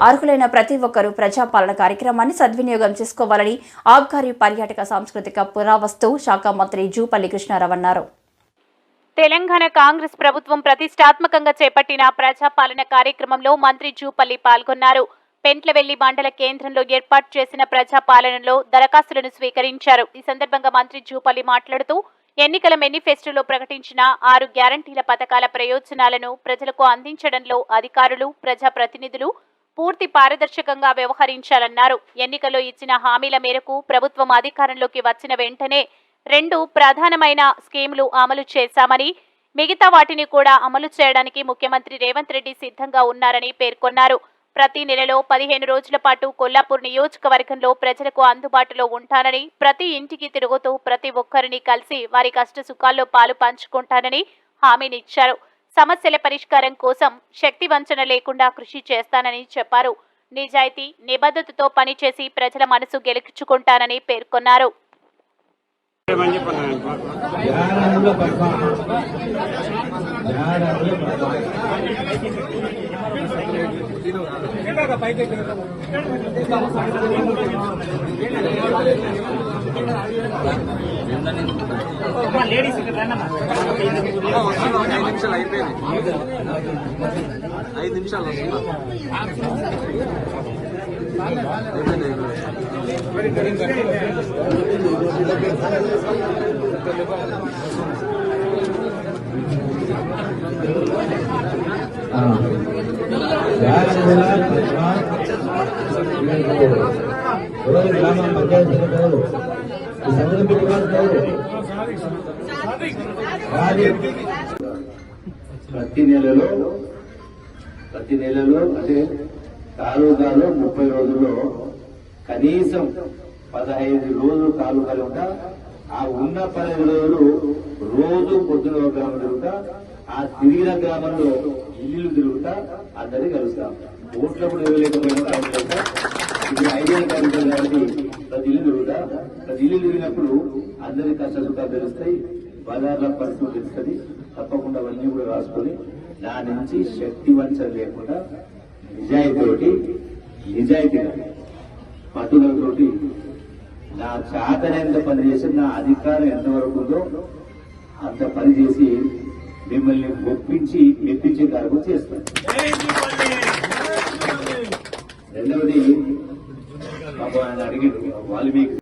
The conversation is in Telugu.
అర్హులైన ప్రతి ఒక్కరూ ప్రజాపాలన కార్యక్రమాన్ని సద్వినియోగం చేసుకోవాలని ఆబ్కారీ పర్యాటక సాంస్కృతిక పురావస్తు శాఖ మంత్రి జూపల్లి కృష్ణారావు అన్నారు. తెలంగాణ కాంగ్రెస్ ప్రభుత్వం ప్రతిష్టాత్మకంగా చేపట్టిన ప్రజాపాలన కార్యక్రమంలో మంత్రి జూపల్లి పాల్గొన్నారు. పెంట్లవెల్లి మండల కేంద్రంలో ఏర్పాటు చేసిన ప్రజాపాలనలో దరఖాస్తులను స్వీకరించారు. ఈ సందర్భంగా మంత్రి జూపల్లి మాట్లాడుతూ ఎన్నికల మేనిఫెస్టోలో ప్రకటించిన 6 గ్యారంటీల పథకాల ప్రయోజనాలను ప్రజలకు అందించడంలో అధికారులు, ప్రజాప్రతినిధులు పూర్తి పారదర్శకంగా వ్యవహరించాలన్నారు. ఎన్నికల్లో ఇచ్చిన హామీల మేరకు ప్రభుత్వం అధికారంలోకి వచ్చిన వెంటనే 2 ప్రధానమైన స్కీములు అమలు చేశామని, మిగతా వాటిని కూడా అమలు చేయడానికి ముఖ్యమంత్రి రేవంత్ రెడ్డి సిద్ధంగా ఉన్నారని పేర్కొన్నారు. ప్రతి నెలలో 15 రోజుల పాటు కొల్లాపూర్ నియోజకవర్గంలో ప్రజలకు అందుబాటులో ఉంటానని, ప్రతి ఇంటికి తిరుగుతూ ప్రతి ఒక్కరిని కలిసి వారి కష్ట సుఖాల్లో పాలు పంచుకుంటానని హామీనిచ్చారు. సమస్యల పరిష్కారం కోసం శక్తి వంచన లేకుండా కృషి చేస్తానని చెప్పారు. నిజాయితీ, నిబద్ధతతో పనిచేసి ప్రజల మనసు గెలుచుకుంటానని పేర్కొన్నారు. లేడీస్ 5 నిమిషాలు ప్రతి నెలలో అంటే తాలూకాలో 30 రోజుల్లో కనీసం 15 రోజులు తాలూకాలు ఉంటా. ఆ ఉన్న 15 రోజులు రోజు పొద్దున ఒక గ్రామం తిరుగుతా, ఆ తిరిగిన గ్రామంలో ఇల్లు తిరుగుతా, అందరినీ కలుస్తాం. ఓట్ల కూడా ఇవ్వలేకపోయినా ఇది ఐడియల్ కార్యక్రమం కాబట్టి ప్రతి ఇల్లు తిరుగుతా. ప్రతి ఇల్లు తిరిగినప్పుడు అందరి కష్ట సుఖాలు తెలుస్తాయి, బజార్ల పరిస్థితులు తెలుస్తుంది. తప్పకుండా అవన్నీ కూడా రాసుకొని నా నుంచి శక్తి వంచన లేకుండా నిజాయితీగా పట్టుదలతోటి నా చేతనైనంత పని చేసి, నా అధికారం ఎంతవరకు ఉందో అంత పని చేసి మిమ్మల్ని ఒప్పించి మెప్పించే కార్యక్రమం చేస్తాను. రెండవది ఆయన అడిగాడు వాల్మీకి